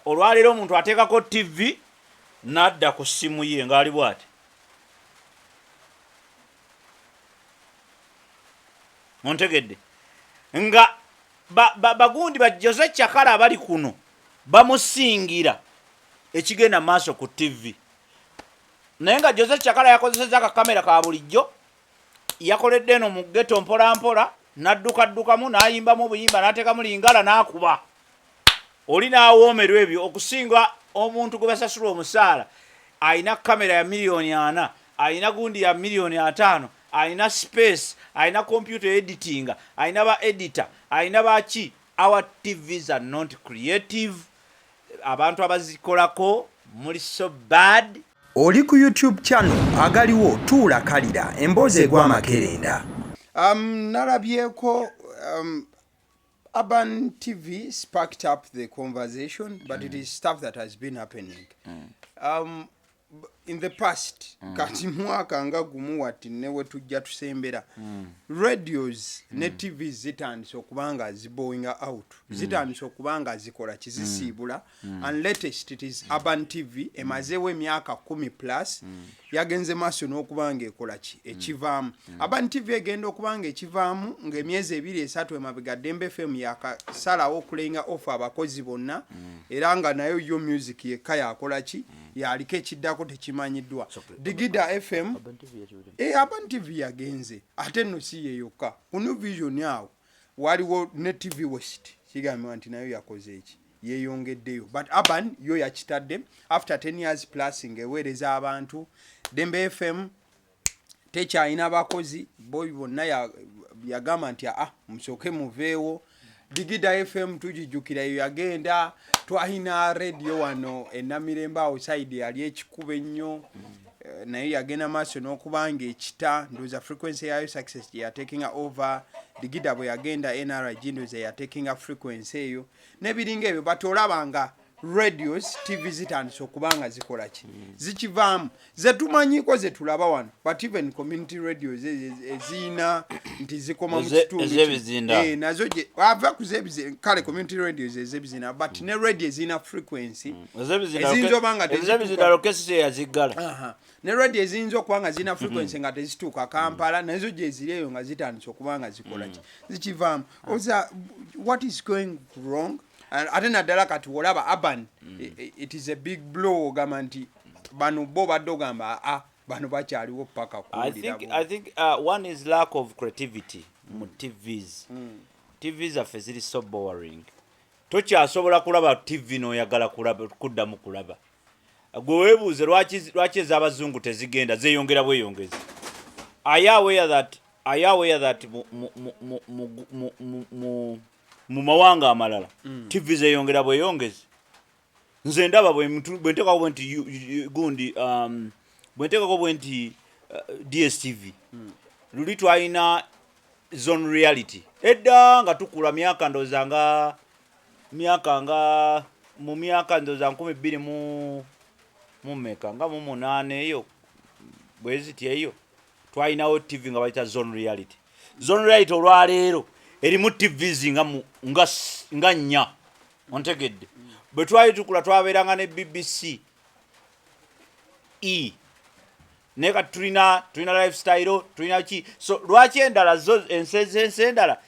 olwaleero omuntu ateekako TV n'adda ku ssimu ye ng'ali bw'ati. Montegedde nga bagundi ba Jose Chakala abali kuno bamusingira ekigenda maaso ku TV. Naye nga Jose Chakala yakozesezza akakamera ka bulijjo, yakoledde eno mu ghetto mpola mpola, n'addukamu n'ayimbamu obuyimba n'ateekamu lingala n'akuba. Oli n'awoomerwa ebyo okusinga omuntu gwe basasula omusaala ayina kamera ya miliyoni 4, ayina gundi ya miliyoni 5, ayina space, ayina computer editing, ayina ba editor, ayina baki. Our TVs are not creative. Abantu abazikolako muli so bad. Oli ku YouTube channel agaliwo tuula kalira emboozi egw'amakerenda. Nalabyeko Urban TV sparked up the conversation, but it is stuff that has been happening. In the past, kati mwaka nga gumu wati newe tujja tusembera. Radios ne TVs zitandise okubanga zibowinga out. Zitandise okubanga zikola kizisibula. And latest it is Urban TV emazewe myaka 10 plus. Yagenze maso n'okubanga ekola ki ekivaamu. Urban TV egenda okubanga ekivaamu ng'emyezi 2-3 emabega Dembe FM yakasalawo okulenga offer abakozi bonna era nga nayo yo music yekka yakola ki yaliko ekiddako tekimanyiddwa. Digida FM Urban TV yagenze ate no si ye yokka kuno vision awo waliwo ne TV West kigambibwa nti nayo yakoze eki yeyongeddeyo, but Urban yo yakitadde after 10 years plus ngeweereza abantu. Dembe FM tekyalina abakozi boy bonna yagamba nti musooke muveewo. Digida FM tujijjukira yo yagenda. Twalina radio wano enamiremba outside yali ekikuba ennyo naye yagenda maaso n'okubanga ekita ndowooza frequency yayo success ya taking over. Digida bwe yagenda NRG ndowooza ya taking a frequency eyo n'ebiringa ebyo, but olabanga radios TV zitandise okubanga zikola ki zikivaamu zetumanyiko zetulaba wano, but even community radios ezina nti zikoma mu kitundu nazo je ava kuzebize kale community radios ezebizina, but ne radio ezina frequency ezebizina lokesi ya Ziggaddewo ne radio ezinzo okubanga zina frequency nga tezituuka Kampala nazo je zireyo nga zitandise okubanga zikola ki zikivaamu. What is going wrong? Ate naddala kati olaba Urban it is a big blow gamba nti bano bo badde ogamba bano bakyaliwo paka kuwulira. I think one is lack of creativity mu TVs. TVs are ziri so boring. Tokyasobola kulaba TV n'oyagala kuddamu kulaba. Gwe weebuuze lwaki ez'abazungu tezigenda zeeyongera bweyongezi. Are you aware that mu mawanga amalala TV zeeyongera bweyongezi? Nze ndaba bwentekako bwenti gundi bwentekako bwenti DSTV luli twalina zone reality edda nga tukula myaka ndoza nga mu myaka ndoza 12 mu meka nga mu 8 eyo bweziti eyo twalinawo TV nga bayita zone reality. Zone reality olwaleero erimu TVs nga 4 ontegedde. Bwe twali tukula twabeeranga ne BBC neka tulina lifestyle tulina ki. So lwaki endala zo ensense endala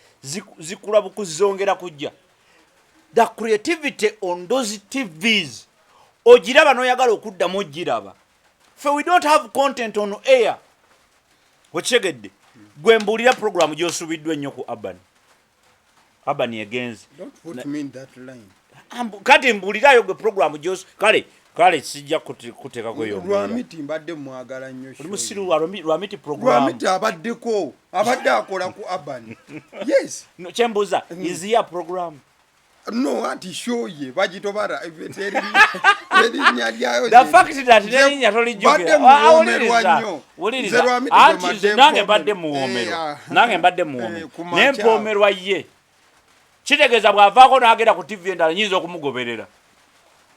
zikula bukuzongera kujja. The creativity on those TVs ogiraba n'oyagala okuddamu ogiraba. We don't have content on air. Wekigedde gwe mbuulira program gy'osubiddwa ennyo ku Urban egenze. Don't put me in that line. Kati mbuulirayo gwe program gy'osu kale sijja kuteeka kweyo. Lwamiti mbadde mwagala nnyo. Oli musiru Lwamiti program. Lwamiti abaddeko abadde akola ku Urban. Yes. No, kyembuuza is here program. No, anti show ye bagitobara erinnya lyayo. The fact that erinnya tolijjukira awuliriza nange mbadde muwoomerwa n'empoomerwa ye kitegeeza bw'avaako n'agenda ku TV endala nyinza okumugoberera.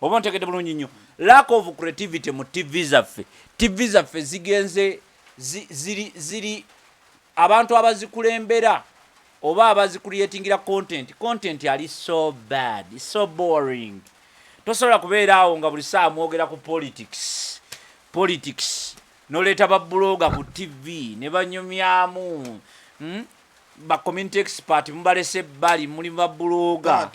Oba ntegedde bulungi nnyo. Lack of creativity mu TV zaffe zigenze ziri abantu abazikulembera oba abazicreatingira content ali so bad, so boring. tosobola kubeera awo nga buli saa mwogera ku politics noleeta babbuloga ku TV ne banyumyamu ba community expert mubalese ebbali muli babbuloga.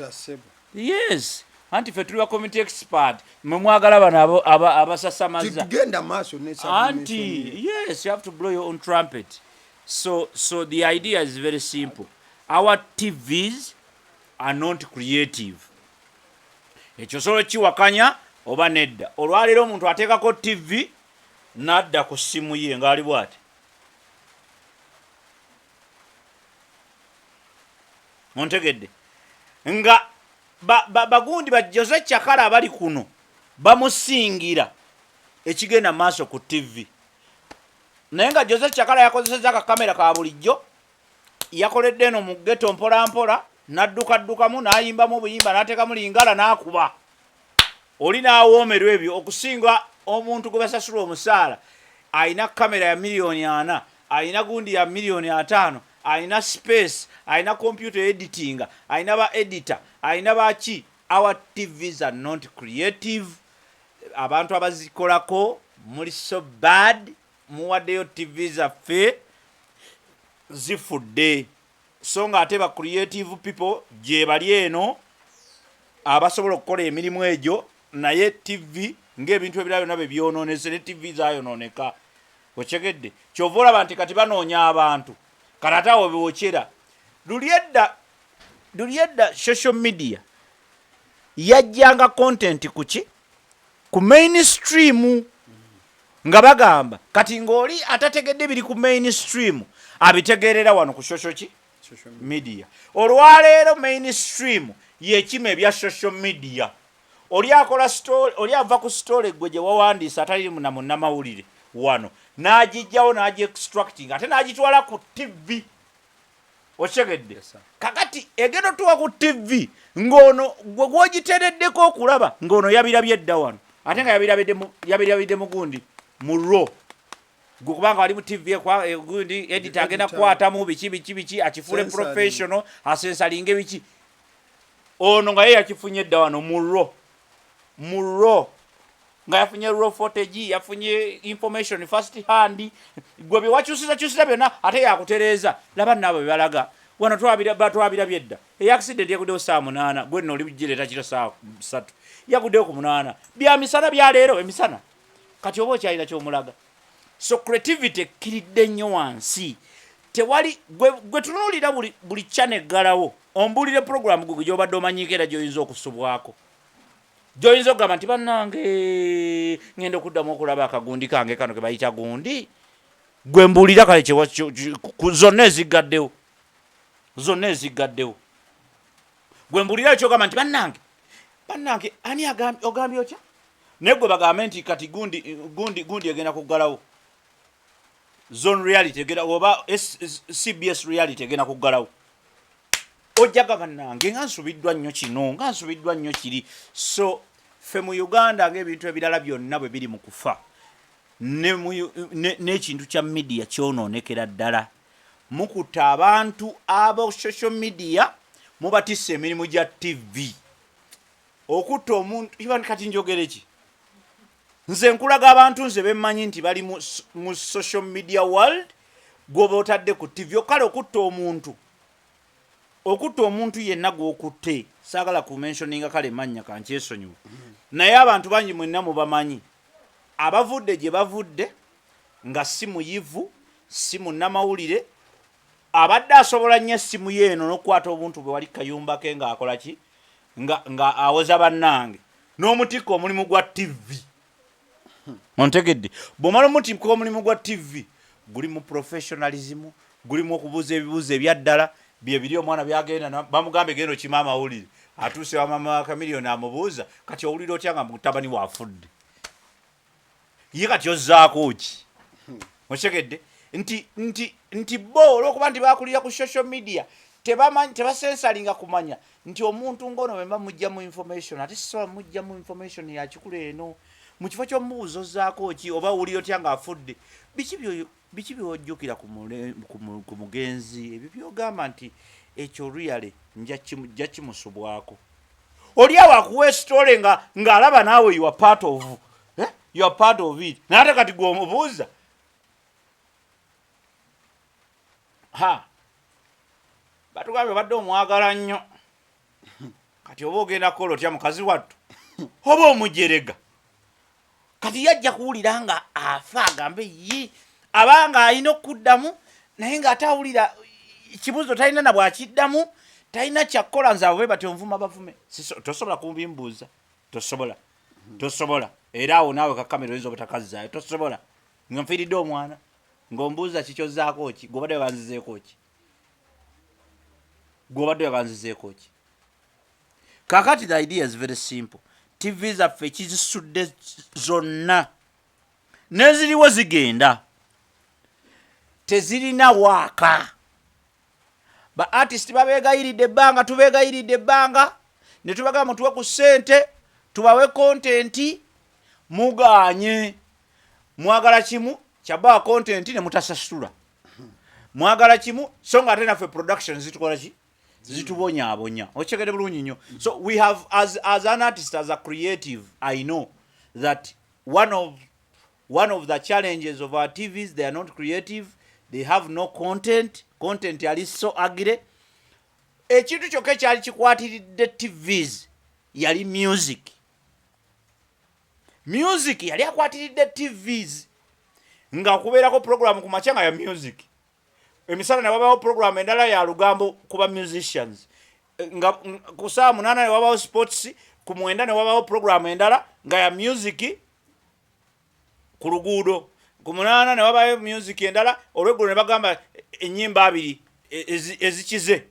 Yes, anti ffe tuli ba community expert mwe mwagala bano abasasamaza anti yes, you have to blow your own trumpet. So the idea is very simple. Our TVs are not creative. Ekyo solo kiwakanya oba nedda. Olwaleero omuntu ateekako TV n'adda ku ssimu ye ng'ali bw'ati. Montegedde. Nga bagundi ba Jose Chakala abali kuno bamusingira ekigenda maaso ku TV. Naye nga Jose Chakala yakozesezza akakamera ka bulijjo, yakoledde eno mu ghetto mpola n'addukamu n'ayimbamu obuyimba n'ateekamu lingala n'akuba. Oli n'awoomerwa ebyo okusinga omuntu gwe basasula omusaala ayina kamera ya miliyoni 4, ayina gundi ya miliyoni 5, ayina space, ayina computer editing, ayina ba editor, ayina baki. Our TVs are not creative. Abantu abazikolako muli so bad. Muwaddeyo TV zaffe zifudde. So nga ate ba creative people gye bali eno abasobola okukola emirimu egyo, naye TV ng'ebintu ebirala byonna byonoonese ne TV zaayonooneka. Okyegedde kyova olaba nti kati banoonya abantu kati ate awo bewokyera. Luli edda social media yajjanga content kuki ku mainstream nga bagamba kati ng'oli atategedde biri ku mainstream abitegerera wano ku social media. Olwaleero mainstream yekima ebya social media. Oli akola story, oli ava ku story gwe gye wawandiisa atali munnamawulire wano n'agijjawo n'agi-extracting ate n'agitwala ku TV. Okyegedde kakati egendo tuwa ku TV ng'ono gwe gw'ogiteereddeko okulaba ng'ono yabirabye edda wano ate nga yabirabidde mugundi mu ro gwe kubanga wali mu TV gundi editor agenda kukwatamu biki akifule professional asensalinge biki. Ono nga ye yakifunye edda wano mu ro nga yafunye raw footage, yafunye information first hand. Gwe byewakyusiza byonna ate yakutereeza. Laba nabo bebalaga wano twabirabye edda. Accident yakuddewo saa 8 gwe nno oli bugireeta kiro saa 3 yakuddewo ku 8 bya misana bya leero emisana kati oba okyalina kyomulaga. So creativity kiridde nnyo wansi. Tewali gwe tunuulira buli channel galawo ombulire program gwe gy'obadde omanyiiko era gy'oyinza okusubwako. Gy'oyinza okugamba nti bannange ngenda okuddamu okulaba akagundi kange kano ke bayita gundi. Gwe mbuulira kale zonna eziggaddewo. Gwe mbuulira ekyogamba nti bannange ani ogambye otya? Naye gwe bagambe nti kati gundi egenda kuggalawo. Zone reality egenda oba CBS reality egenda kuggalawo. Ojjaga bannange nga nsubiddwa nnyo kino nga nsubiddwa nnyo kiri. So ffe mu Uganda ng'ebintu ebirala byonna bwe biri mu kufa n'ekintu kya media kyonoonekera ddala. Mukutta abantu aba social media mubatisse emirimu gya TV. Okutta omuntu ibani kati njogere ki? Nze nkulaga abantu nze bemmanyi nti bali mu social media world gwoba otadde ku TV. Kale okutta omuntu yenna gw'okutte saagala ku mentioninga kale mannya kankyesonyiwa. Naye abantu bangi mwenna mubamanyi abavudde gye bavudde nga si muyivu si munnamawulire abadde asobola nnyo essimu yeeno n'okukwata obuntu bwe wali kayumba ke ng'akola ki nga awoza bannange n'omutikko omulimu gwa TV. Ontegedde bw'omala omutikko omulimu gwa TV guli mu professionalism, gulimu okubuuza ebibuuzo ebyaddala bye biri omwana byagenda bamugambe genda okima amawulire atuuse wa mama wa Kamiliyoni amubuuza kati owulira otya nga mutabani waafudde ye kati ozzaako ki? Okyegedde nti bo olwokuba nti bakulira ku social media tebasensalinga kumanya nti omuntu ng'ono bwe mujjamu information ate sisobola mujjamu information ya kikulu eno mu kifo ky'omubuuza ozzaako ki oba owulira otya ng'afudde. Biki by'ojjukira ku mugenzi ebyo by'ogamba nti ekyo really nja kimusubwako. oli awo akuwa story nga alaba naawe you are part of you are part of it nate kati gwe omubuuza batugambye badde omwagala nnyo kati oba ogenda kukola otya mukazi wattu oba omujerega kati yajja kuwulira nga afa agambe ye abanga alina okuddamu naye ng'ate awulira kibuuzo talina na bwakiddamu talina kyakkola nze abo batyo nvuma bavume tosobola kumbimbuuza tosobola era awo naawe kakamera oyinza obutakazaayo tosobola nga nfiiridde omwana ng'ombuuza kikyozzaako ki gobadde webanzizeeko ki kakati the idea is very simple tv zaffe kizisudde zonna neziriwo zigenda tezirina waaka ba artist babegayiridde ebbanga tubegayiridde ebbanga ne tubagamba mutuwe ku ssente tubawe content muganye mwagala kimu kyabaa content ne mutasasula mwagala kimu so nga ate naffe production zitukola ki zitubonyaabonya okitegeere bulungi nnyo so we have as an artist as a creative I know that one of the challenges of our TVs they are not creative they have no content yali so agire ekintu kyokka ekyali kikwatiridde TVs yali music yali akwatiridde TVs nga kubeerako program ku machanga ya music emisana ne wabawo program endala ya lugambo kuba musicians nga ku saa 8 ne wabawo sports ku 9 ne wabawo program endala nga ya music ku luguudo ku 8 ne wabawo music endala olweggulo ne bagamba ennyimba 2 ezikize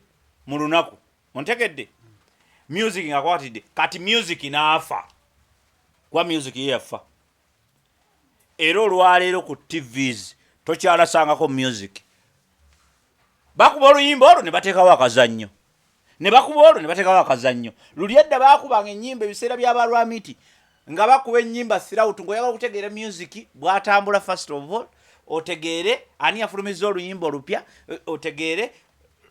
mu lunaku ontegedde music nga kwatidde kati music naafa kwa music yafa era olwaleero ku TVs tokyalasangako music bakuba oluyimba olwo ne bateekawo akazannyo luli edda baakubanga ennyimba ebiseera by'abalwamiti nga bakuba ennyimba throughout ng'oyagala okutegeera music bw'atambula first of all otegeere ani yafulumizza oluyimba olupya otegeere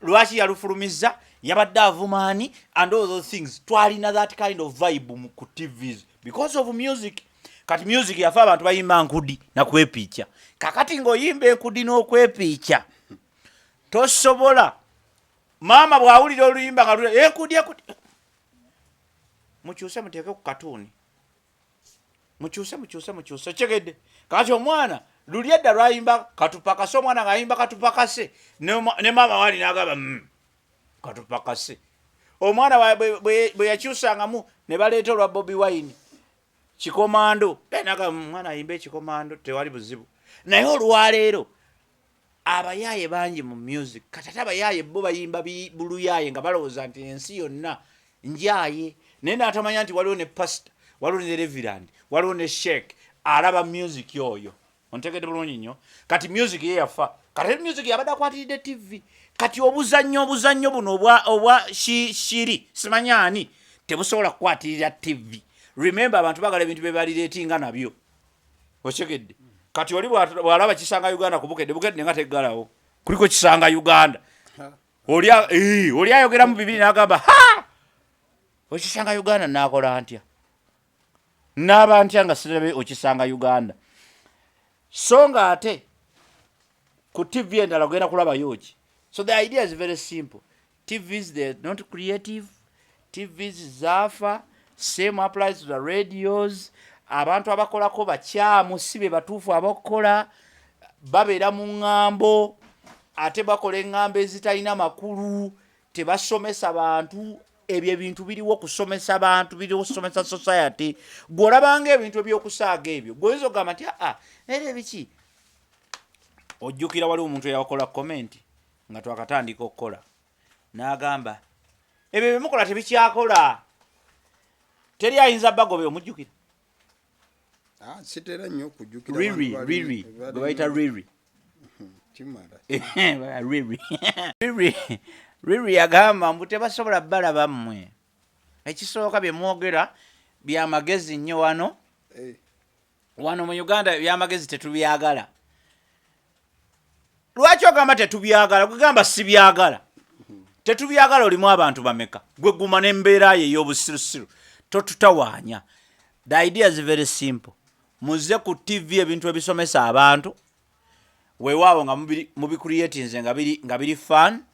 lwaki yalufulumizza yabadde avumaani and all those things twalina that kind of vibe ku TVs because of music kati music yafa abantu bayimba nkudi nakwepiica kakati ng'oyimba enkudi n'okwepiica tosobola maama bw'awulira oluyimba nga lula enkudi mukyuse muteeke ku katuuni mukyuse kyegedde kati omwana luli edda lwayimba katupakase omwana ng'ayimba katupakase ne maama wali n'agamba katupakase omwana bwe yakyusangamu ne baleeta olwa Bobi Wine kikomando naga mwana ayimba ekikomando tewali buzibu naye olwaleero abayaaye bangi mu music kati ate abayaaye bo bayimba buluyaye nga balowooza nti ensi yonna njaye naye n'atamanya nti waliwo ne pastor waliwo ne reverend waliwo ne sheik alaba music oyo ontegedde bulungi nnyo kati music ye yafa kati music yabadde akwatiridde TV kati obuzannyo buno obwa shiri simanyaani tebusobola kukwatirira TV remember abantu bagala ebintu bebalireetinga nabyo okyegedde kati oli bwalaba kisanga Uganda kubukedde nga teggalawo kuliko kisanga Uganda oli ayogera mu bibiri n'agamba okisanga Uganda naakola ntya naaba ntya nga sirabe okisanga Uganda so nga ate ku TV endala ogenda kulabayo ki so the idea is very simple TVs they are not creative TVs zafa same applies to the radios abantu abakolako bakyamu si be batuufu abakola babeera mu ŋŋambo ate bakola eŋŋambo ezitalina makulu tebasomesa bantu ebyo ebintu biriwo okusomesa bantu biriwo okusomesa society gw'olabanga ebintu ebyokusaaga ebyo gw'oyinza okugamba nti naye biki ojjukira waliwo omuntu eyakola comment nga twakatandika okukola n'agamba ebyo byemukola tebikyakola teri ayinza bagobe omujjukira sitera nnyo okujjukira Riri gwe bayita Riri Riri yagamba mbu tebasobola balaba mmwe ekisooka bye mwogera byamagezi nnyo wano mu Uganda byamagezi tetubyagala lwaki ogamba tetubyagala kugamba sibyagala tetubyagala olimu abantu bameka gwe guma n'embeera ye ey'obusirusiru totutawaanya. The idea is very simple. Muze ku TV ebintu ebisomesa abantu weewaawo nga mubicreatinze nga biri fun,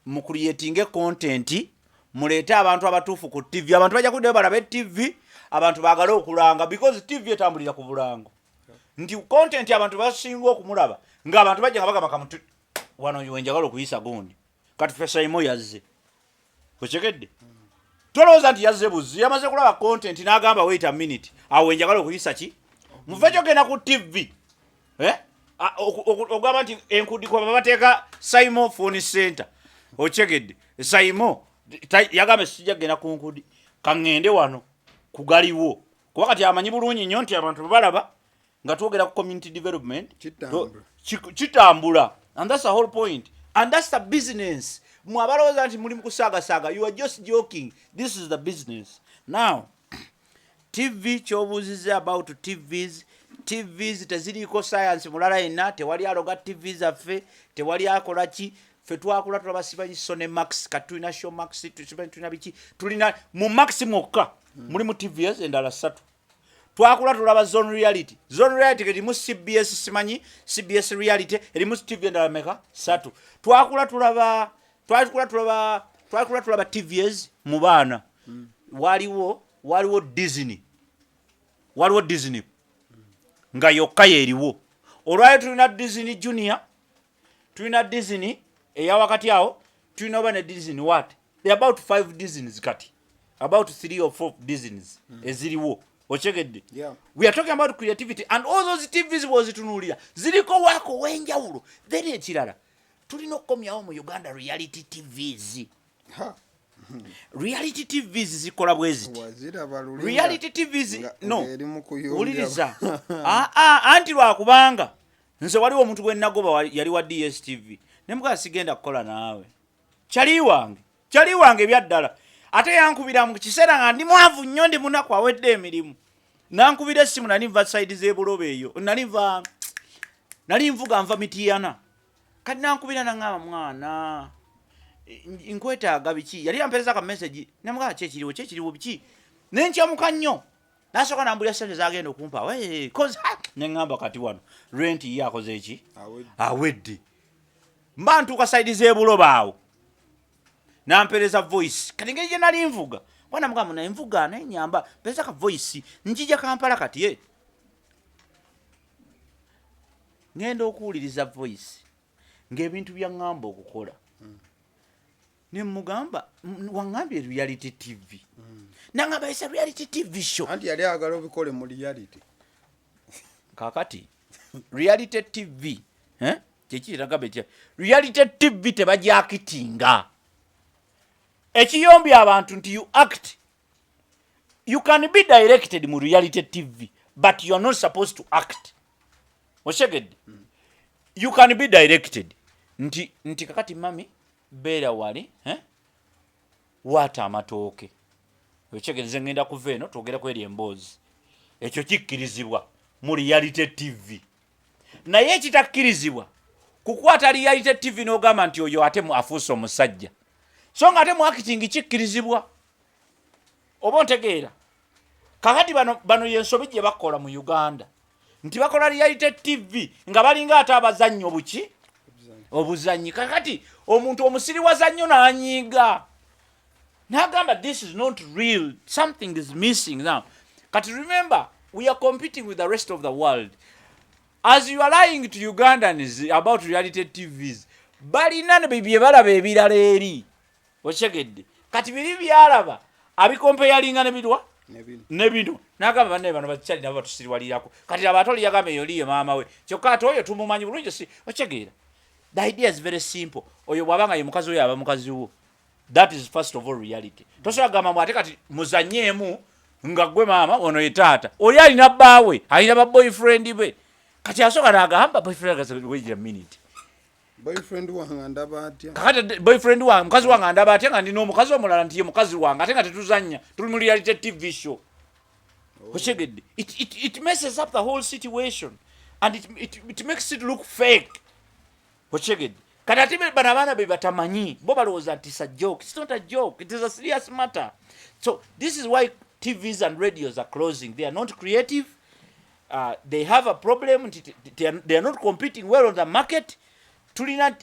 mu creating content, muleete abantu abatuufu ku TV. Abantu bajja kuddayo balabe TV, abantu baagala okulanga because TV etambulira ku bulango. Nti content abantu basinga okumulaba ng'abantu bajja nga bagamba kamutu wano wenjagala okuyisa gundi kati Fesa Imo yazze ochekedde tolowooza nti yazze buzi yamaze kulaba content n'agamba wait a minute awo wenjagala okuyisa ki muve kyogenda ku TV ogamba nti enkudi kwa bateeka Saimo phone center ochekedde Saimo yagambe sijja genda ku nkudi kaŋŋende wano kugaliwo kuba kati amanyi bulungi nnyo nti abantu balaba nga twogera ku community development kitambula, and that's the whole point, and that's the business. Mwabalowooza nti muli mu kusaagasaaga, you are just joking. This is the business. Now TV kyobuuziza about TVs teziriiko science mulala yenna, tewali aloga TV zaffe, tewali akola ki, ffe twakula tulaba simanyi Sony Max, katulina Show Max, tulina biki, tulina mu Max mwokka mulimu TVs endala 3. Twakula tulaba Zone Reality erimu CBS simanyi CBS Reality erimu TV endala meka 3. Twakula tulaba TVs mu baana. Waliwo Disney nga yokka yeriwo. Olwayo tulina Disney Junior, tulina Disney eya wakati awo, tulina oba ne Disney what? There are about 5 Disneys kati. About 3 or 4 Disneys eziriwo. Ochegedde. Yeah. We are talking about creativity, and all those TVs was tunuulira ziriko wako wenjawulo. Then ekirala tulina okukomyawo mu Uganda reality TVs. Reality TVs zikola bweziti. Reality TVs no. Uliriza. Anti lwakubanga nze waliwo omuntu gwe nagoba yali wa DSTV. Nemuka sigenda kukola naawe. Kyali wange byaddala. Ate yankubira mu kiseera nga ndi mwavu nnyo ndi munaku awedde emirimu. Nankubira essimu nali nva side z'ebulobe eyo. Nali nvuga nva Mitiyana. Kati nankubira nangamba mwana. Nkwetaaga biki? Yali yampereza ka message. Namuga kyekiriwo biki? Nenkyamuka nnyo. Nasooka nambulira ssente zagenda okumpa. Cause nengamba kati wano. Rent ye akoze eki? Awedde. Mba ntuuka side z'ebulobe awo. Nampereza voice kati ngeri gye nali nvuga bwana mugamba na nvuga naye nyamba pereza ka voice njija Kampala kati ngenda okuwuliriza voice ng'ebintu bya ngamba okukola ne mugamba wangambye reality TV nangamba esa reality TV show anti yali agala obikole mu reality kakati reality TV kyekiragabe kya reality TV tebajakitinga. Ekiyombi abantu nti you can be directed mu reality TV, but you are not supposed to act. Oshegedde. You can be directed. Nti kakati mami beera wali, wata amatooke. Oshegedde nze ngenda kuva eno twogera ku eri emboozi. Ekyo kikkirizibwa mu reality TV. Naye ekitakkirizibwa kukwata reality TV n'ogamba nti oyo ate afuuse omusajja. So nga ate mu acting kikkirizibwa. Oba ontegeera. Kakati bano yensobi gye bakola mu Uganda. Nti bakola reality TV nga balinga ate abazannyi obuzannyi. Kakati omuntu omusiri wazannyo n'anyiiga. N'agamba this is not real. Something is missing now. Kati remember, we are competing with the rest of the world. As you are lying to Ugandans about reality TVs, balina ne bye balaba ebirala eri. Oshegedde. Kati biri byalaba abikompe yalinga ne bino nagamba banne bano bakyali nabo batusiriwalirako kati abatoli yagambe yoliye maama we kyokka ate oyo tumumanyi bulungi si ochegeera. The idea is very simple. Oyo bwabanga ye mukazi oyo aba mukazi wo. That is first of all reality. Tosobola gamba mwate kati muzanyeemu nga gwe maama ono ye taata oli alina bbaawe alina ba boyfriend be kati asooka n'agamba boyfriend wait a minute. Boyfriend wange ndaba atya. Kakati boyfriend wange mukazi wange ndaba atya nga ndina omukazi omulala nti ye mukazi wange ate nga tetuzannya tuli mu reality TV show. Oshegedde. It messes up the whole situation and it makes it look fake. Oshegedde. Kati bana abaana be batamanyi bo balowooza nti it's a joke. It's not a joke. It is a serious matter. So this is why TVs and radios are closing. They are not creative. They have a problem. They are not competing well on the market. Tulina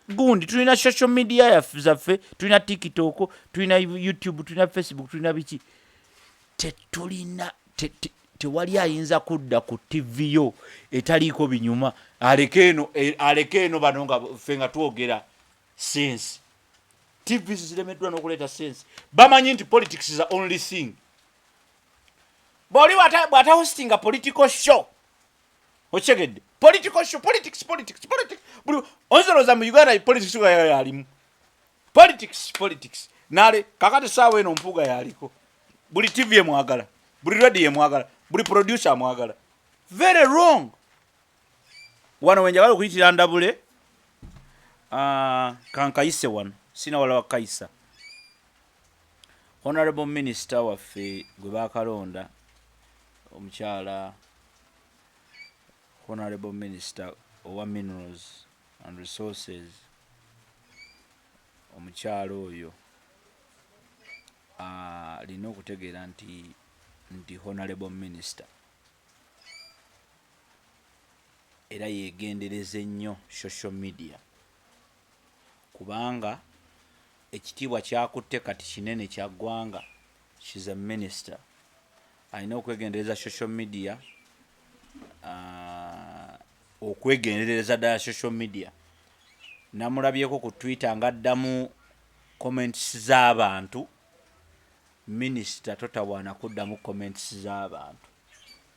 gundi, tulina social media zaffe, tulina TikTok, tulina YouTube, tulina Facebook, tulina biki. Tewali ayinza kudda ku TV yo etaliiko binyuma aleke eno bano nga ffe nga twogera sense. TV ziremeddwa n'okuleeta sense. Bamanyi nti politics is the only thing. Bw'oli bw'ata hosting a political show okyegedde political show politics buli onzoloza mu Uganda politics yalimu politics nale kakati saawa eno mpuga yaliko buli TV emwagala buli radio emwagala buli producer amwagala. Very wrong. Wano wenja wali okuyitira ndabule kankayise wano sina wala wakaisa Honorable Minister waffe gwe bakalonda omukyala Honorable Minister owa Minerals and Resources omukyala oyo alina okutegeera nti Honorable Minister era yegendereza ennyo social media kubanga ekitiibwa kyakutte kati kinene kya ggwanga. She's a minister. Alina okwegendereza social media okwegendereza ddala social media. Namulabyeko ku Twitter ngaddamu comments z'abantu. Minister totawaana kuddamu comments z'abantu.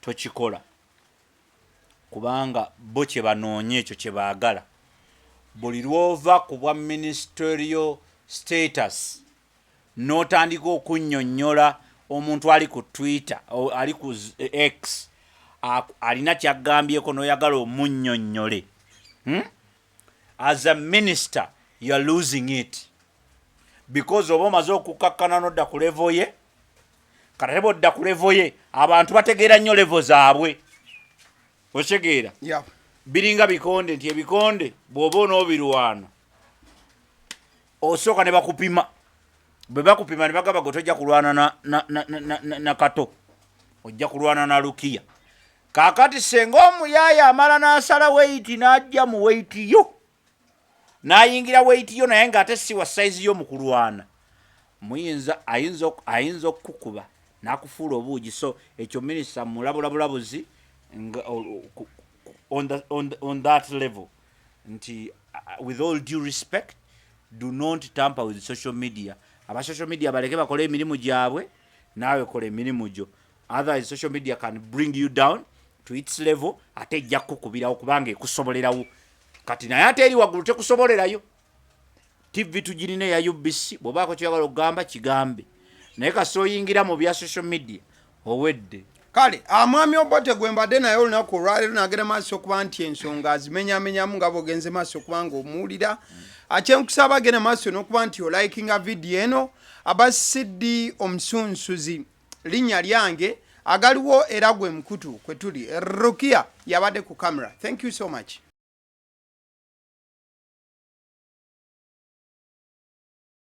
Tokikola. Kubanga bo kye banoonye ekyo kye baagala. Buli lwova ku bwa ministerial status n'otandika okunnyonnyola omuntu ali ku Twitter ali ku X alina kyaggambyeko n'oyagala omunnyonnyole. As a minister you are losing it because oba omaze okukakkana n'odda ku level ye kati bodda ku level ye abantu bategeera nnyo level zaabwe otegeera. Yeah. Biringa bikonde nti ebikonde bw'oba onoobirwana osooka ne bakupima bwe bakupima ne bagamba tojja kulwana na kato ojja kulwana na lukiya. Kaakati senga omuyaaya amala n'asala weiti n'ajja mu weiti yo n'ayingira weiti yo naye ng'ate si wa size yo mu kulwana muyinza ayinza okukukuba n'akufuula obuugi. So ekyo minisita mulabulabuzi on that level nti with all due respect do not tamper with social media. Aba social media baleke bakole emirimu gyabwe naawe kola emirimu gyo. Otherwise social media can bring you down to its level ate ejja kukubirawo kubanga ekusobolerawo kati naye ate eri waggulu tekusobolerayo. TV tugirina ya UBC bw'obaako kyagala okugamba kigambe naye kasi oyingira mu bya social media owedde. Kale Mwami Obote gwe mbadde naye olunaku olwaleero nagenda maaso okuba nti ensonga azimenyamenyamu nga bw'ogenze maaso kubanga omuwulira. Akyenkusaba agenda maaso n'okuba nti olikinga video eno. Abasiddi omusunsuzi linnya lyange agaliwo era gwe mukutu kwe tuli Rukia yabadde ku camera. Thank you so much.